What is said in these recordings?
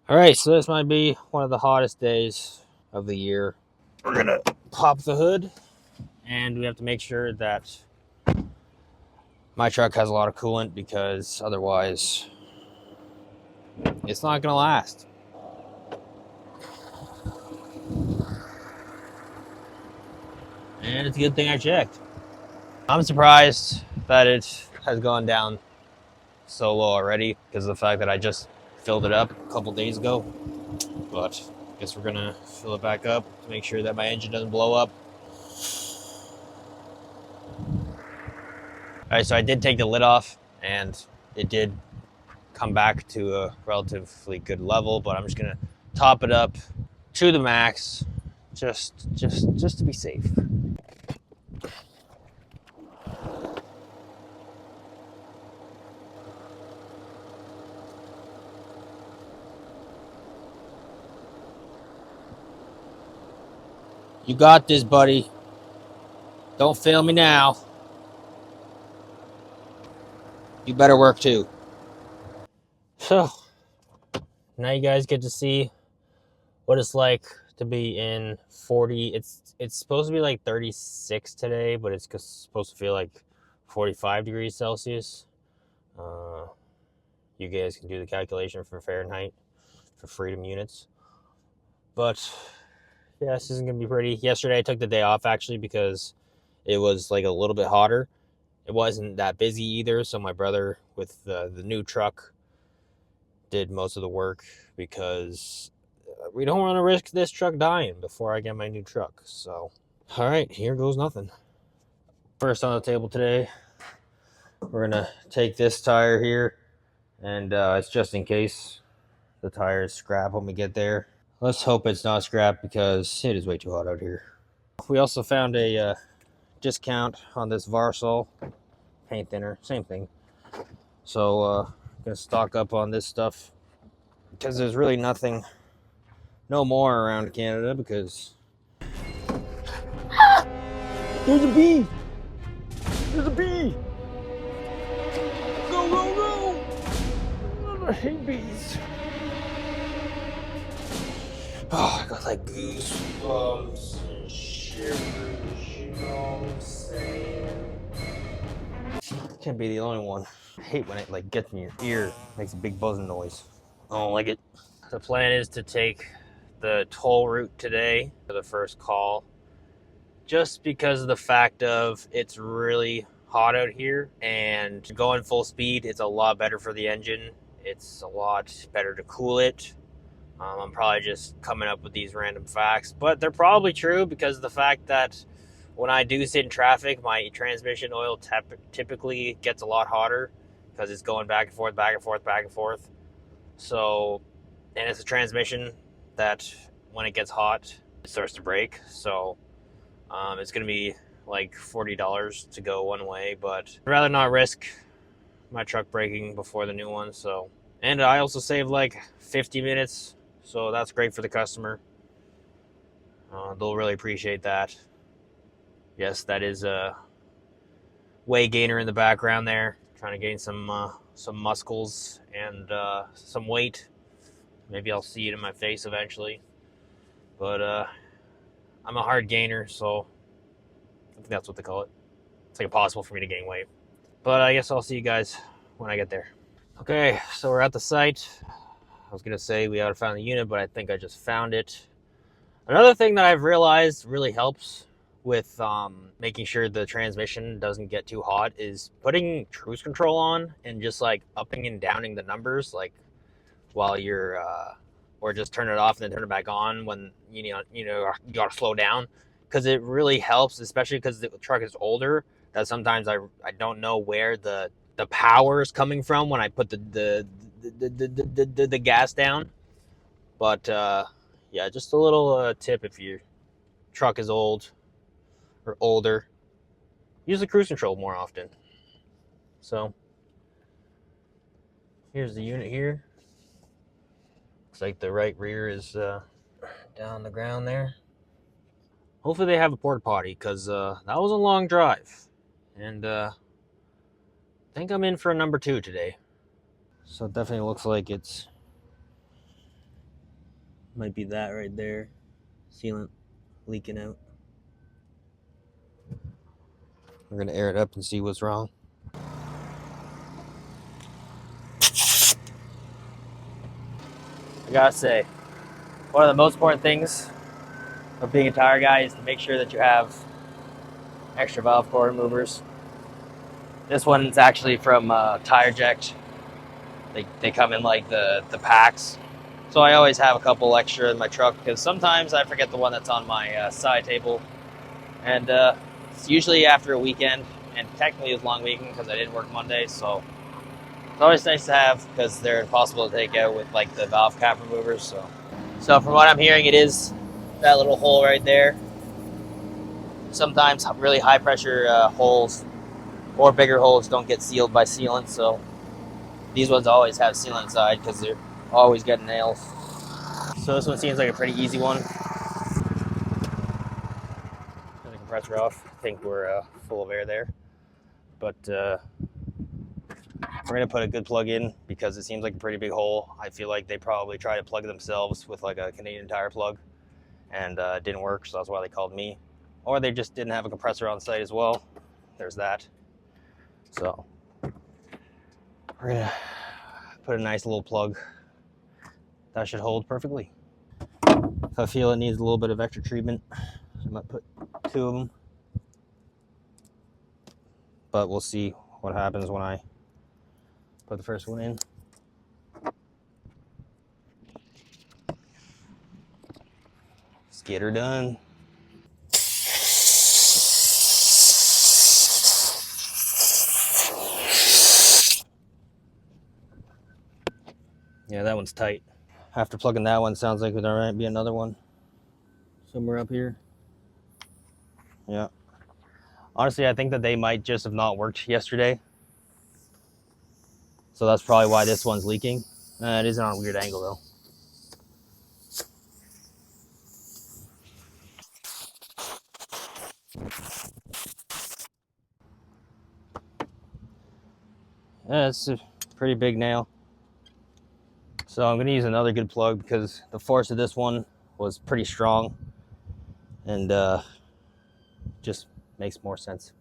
All right, so this might be one of the hottest days of the year. We're gonna pop the hood, and we have to make sure that my truck has a lot of coolant because otherwise it's not gonna last. And it's a good thing I checked. I'm surprised that it has gone down so low already because of the fact that I just filled it up a couple days ago. But I guess we're gonna fill it back up to make sure that my engine doesn't blow up. All right, so I did take the lid off, and it did come back to a relatively good level, but I'm just gonna top it up to the max, just to be safe. You got this, buddy. Don't fail me now. You better work too. So now you guys get to see what it's like to be in 40. It's supposed to be like 36 today, but it's supposed to feel like 45 degrees Celsius. You guys can do the calculation for Fahrenheit for freedom units. But yeah, this isn't gonna be pretty. Yesterday I took the day off actually because it was like a little bit hotter. It wasn't that busy either, so my brother with the new truck did most of the work because we don't want to risk this truck dying before I get my new truck. So, all right, here goes nothing. First on the table today, we're gonna take this tire here, and it's just in case the tire is scrap when we get there. Let's hope it's not scrap because it is way too hot out here. We also found a discount on this Varsol paint thinner, same thing. So gonna stock up on this stuff because there's really no more around Canada because there's a bee. There's a bee. Go go go! I hate bees. Oh, I got like goosebumps and shivers. You know what I'm saying? Can't be the only one. I hate when it like gets in your ear, makes a big buzzing noise. I don't like it. The plan is to take the toll route today for the first call, just because of the fact of it's really hot out here, and going full speed, it's a lot better for the engine. It's a lot better to cool it. I'm probably just coming up with these random facts, but they're probably true because of the fact that when I do sit in traffic, my transmission oil typically gets a lot hotter because it's going back and forth, back and forth, back and forth. So, and it's a transmission that when it gets hot, it starts to break. So, it's going to be like $40 to go one way, but I'd rather not risk my truck breaking before the new one. So, and I also saved like 50 minutes. So that's great for the customer. They'll really appreciate that. Yes, that is a way gainer in the background there, trying to gain some muscles and some weight. Maybe I'll see it in my face eventually. But I'm a hard gainer, so I think that's what they call it. It's like impossible for me to gain weight. But I guess I'll see you guys when I get there. Okay, so we're at the site. I was going to say we ought to find the unit, but I think I just found it. Another thing that I've realized really helps with making sure the transmission doesn't get too hot is putting cruise control on and just like upping and downing the numbers, like while you're, or just turn it off and then turn it back on when you got to slow down, because it really helps, especially because the truck is older. That sometimes I don't know where the power is coming from when I put the gas down, but yeah, just a little tip if your truck is old or older, use the cruise control more often. So here's the unit here. Looks like the right rear is down the ground there. Hopefully they have a porta potty because that was a long drive, and I think I'm in for a number 2 today. So it definitely looks like it's Might be that right there. Sealant leaking out. We're gonna air it up and see what's wrong. I gotta say, one of the most important things of being a tire guy is to make sure that you have extra valve core removers. This one's actually from TireJect. They come in like the packs. So I always have a couple extra in my truck because sometimes I forget the one that's on my side table. And it's usually after a weekend, and technically it was a long weekend because I didn't work Monday, so it's always nice to have because they're impossible to take out with like the valve cap removers. So from what I'm hearing, it is that little hole right there. Sometimes really high pressure holes or bigger holes don't get sealed by sealant, so these ones always have sealant inside because they're always getting nails. So this one seems like a pretty easy one. Turn the compressor off. I think we're full of air there, but we're gonna put a good plug in because it seems like a pretty big hole. I feel like they probably tried to plug themselves with like a Canadian Tire plug, and it didn't work, so that's why they called me. Or they just didn't have a compressor on site as well. There's that. So we're gonna put a nice little plug. That should hold perfectly. If I feel it needs a little bit of extra treatment, I might put 2 of them. But we'll see what happens when I put the first one in. Let's get her done. Yeah, that one's tight. After plugging that one, sounds like there might be another one somewhere up here. Yeah. Honestly, I think that they might just have not worked yesterday. So that's probably why this one's leaking. It is on a weird angle though. Yeah, it's a pretty big nail. So I'm gonna use another good plug because the force of this one was pretty strong, and just makes more sense.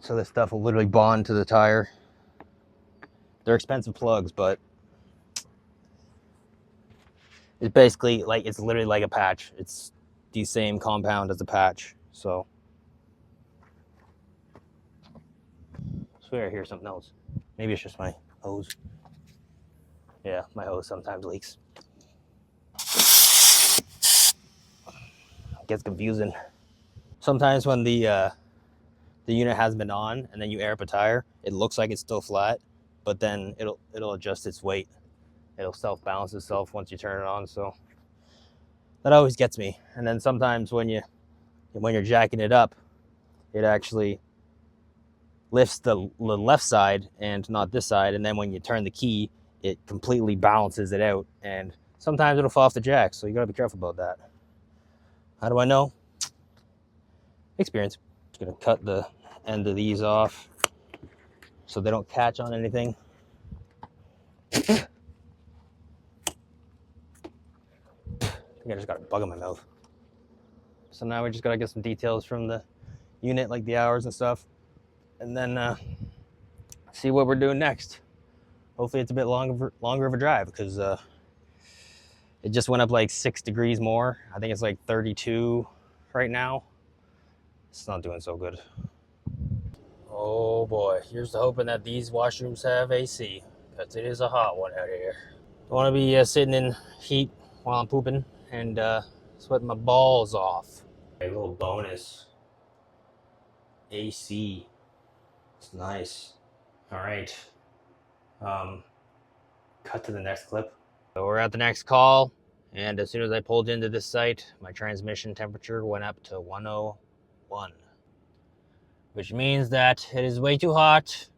So this stuff will literally bond to the tire. They're expensive plugs, but it's basically like, it's literally like a patch. It's the same compound as a patch. So I swear I hear something else. Maybe it's just my hose. Yeah, my hose sometimes leaks. It gets confusing. Sometimes when the unit hasn't been on and then you air up a tire, it looks like it's still flat, but then it'll adjust its weight. It'll self-balance itself once you turn it on. So that always gets me. And then sometimes when you're jacking it up, it actually lifts the left side and not this side, and then when you turn the key, it completely balances it out, and sometimes it'll fall off the jack, so you gotta be careful about that. How do I know? Experience. Just gonna cut the end of these off so they don't catch on anything. I think I just got a bug in my mouth. So now we just gotta get some details from the unit, like the hours and stuff, and then see what we're doing next. Hopefully it's a bit longer of a drive because it just went up like 6 degrees more. I think it's like 32 right now. It's not doing so good. Oh boy, here's to hoping that these washrooms have AC, because it is a hot one out here. Don't want to be sitting in heat while I'm pooping and sweating my balls off. A little bonus. AC. It's nice. All right. Cut to the next clip. So we're at the next call, and as soon as I pulled into this site, my transmission temperature went up to 101, which means that it is way too hot,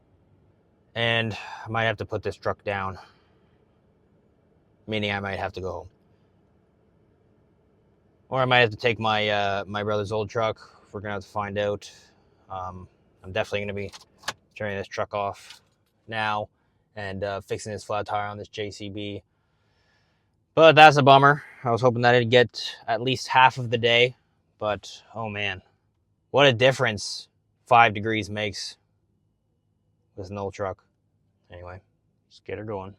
and I might have to put this truck down, meaning I might have to go home. Or I might have to take my my brother's old truck. We're gonna have to find out. I'm definitely gonna be turning this truck off now and fixing this flat tire on this JCB. But that's a bummer. I was hoping that I'd get at least half of the day. But, oh man, what a difference 5 degrees makes with an old truck. Anyway, let's get her going.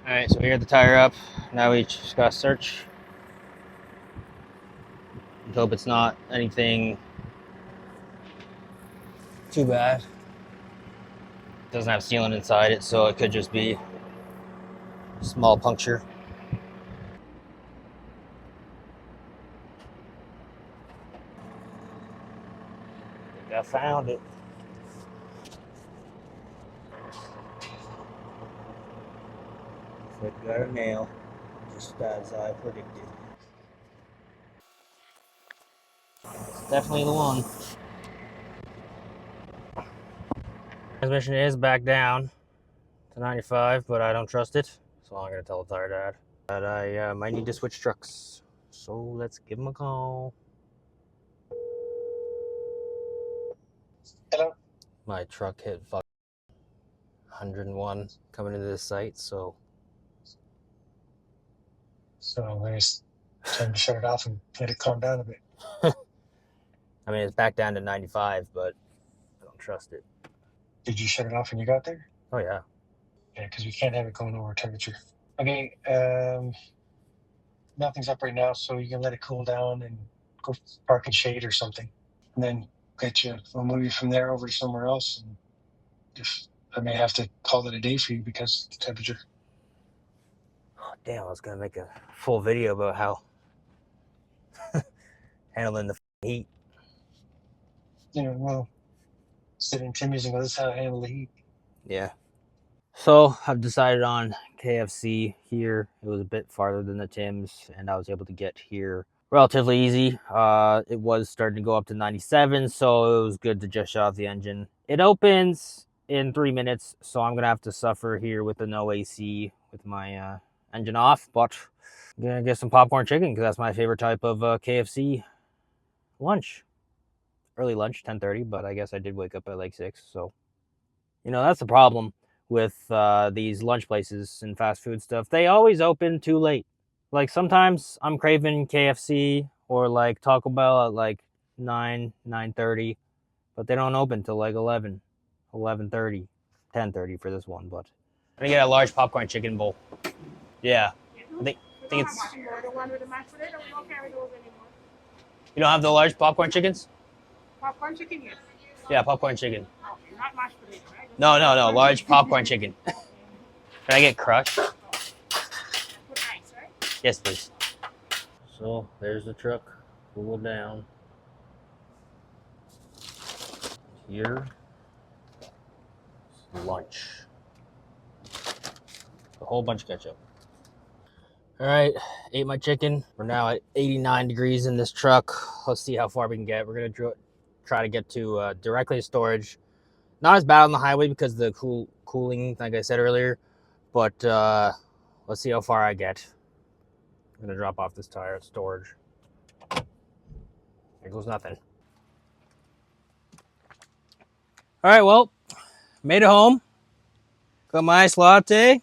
Alright, so we got the tire up. Now we just gotta search. Hope it's not anything too bad. It doesn't have sealant inside it, so it could just be a small puncture. I think I found it. It got a nail, just as I predicted. It's definitely the one. Transmission is back down to 95, but I don't trust it, so I'm gonna tell the tire dad that I might need to switch trucks. So let's give him a call. Hello. My truck hit 101 coming into this site, so It's time to shut it off and let it calm down a bit. I mean, it's back down to 95, but I don't trust it. Did you shut it off when you got there? Oh, yeah. Yeah, because we can't have it going over temperature. Okay, nothing's up right now, so you can let it cool down and go park in shade or something. And then we'll move you from there over to somewhere else. And if I may have to call it a day for you because of the temperature. Oh, damn, I was going to make a full video about how handling the heat. Yeah, well, sitting Timmy's and go, this is how I handle the heat. Yeah. So I've decided on KFC here. It was a bit farther than the Tim's, and I was able to get here relatively easy. It was starting to go up to 97, so it was good to just shut off the engine. It opens in 3 minutes, so I'm gonna have to suffer here with the no AC with my engine off, but I'm gonna get some popcorn chicken because that's my favorite type of KFC lunch. Early lunch, 10:30, but I guess I did wake up at like 6, so you know that's the problem with these lunch places and fast food stuff. They always open too late. Like sometimes I'm craving KFC or like Taco Bell at like 9:30, but they don't open till like 11:30, 10:30 for this one. But I'm gonna get a large popcorn chicken bowl. Yeah, I think it's. You don't have the large popcorn chickens? Popcorn chicken, yes. Yeah, popcorn chicken. Okay, not mashed potato, right? No, large popcorn chicken. Can I get crushed? Put ice, right? Yes, please. So there's the truck. Cool it down. Here. Lunch. A whole bunch of ketchup. All right, ate my chicken. We're now at 89 degrees in this truck. Let's see how far we can get. We're gonna try to get to directly to storage. Not as bad on the highway because of the cooling, like I said earlier. But let's see how far I get. I'm gonna drop off this tire at storage. There goes nothing. All right, well, made it home. Got my iced latte.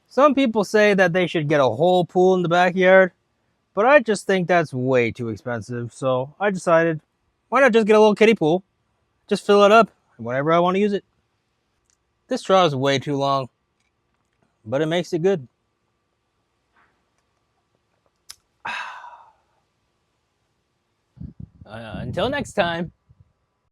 Some people say that they should get a whole pool in the backyard, but I just think that's way too expensive. So I decided, why not just get a little kiddie pool? Just fill it up whenever I want to use it. This straw is way too long, but it makes it good. Until next time.